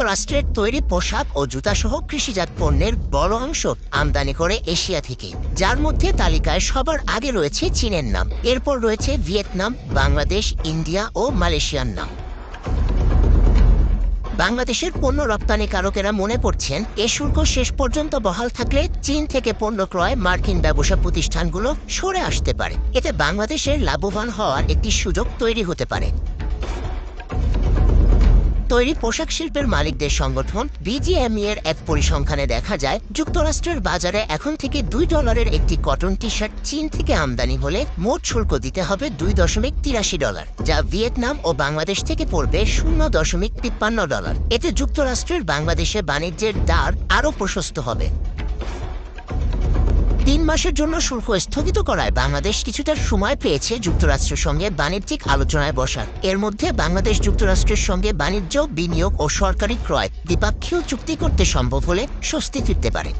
যুক্তরাষ্ট্রের তৈরি পোশাক ও জুতাসহ কৃষিজাত পণ্যের বড় অংশ আমদানি করে এশিয়া থেকে, যার মধ্যে তালিকায় সবার আগে রয়েছে চীনের নাম, এরপর রয়েছে ভিয়েতনাম, বাংলাদেশ, ইন্ডিয়া ও মালয়েশিয়ার নাম। বাংলাদেশের পণ্য রপ্তানিকারকেরা মনে করছেন, এ শুল্ক শেষ পর্যন্ত বহাল থাকলে চীন থেকে পণ্য ক্রয় মার্কিন ব্যবসা প্রতিষ্ঠানগুলো সরে আসতে পারে। এতে বাংলাদেশের লাভবান হওয়ার একটি সুযোগ তৈরি হতে পারে। তৈরি পোশাক শিল্পের মালিকদের সংগঠন বিজিএমই এর এক পরিসংখ্যানে দেখা যায়, যুক্তরাষ্ট্রের বাজারে এখন থেকে $2 একটি কটন টি শার্ট চীন থেকে আমদানি হলে মোট শুল্ক দিতে হবে $2.83, যা ভিয়েতনাম ও বাংলাদেশ থেকে পড়বে $0.53। এতে যুক্তরাষ্ট্রের বাংলাদেশে বাণিজ্যের দ্বার আরও প্রশস্ত হবে। 3 মাসের জন্য শুল্ক স্থগিত করায় বাংলাদেশ কিছুটা সময় পেয়েছে যুক্তরাষ্ট্রের সঙ্গে বাণিজ্যিক আলোচনায় বসার। এর মধ্যে বাংলাদেশ যুক্তরাষ্ট্রের সঙ্গে বাণিজ্য, বিনিয়োগ ও সরকারি ক্রয় দ্বিপাক্ষীয় চুক্তি করতে সম্ভব হলে স্বস্তি ফিরতে পারে।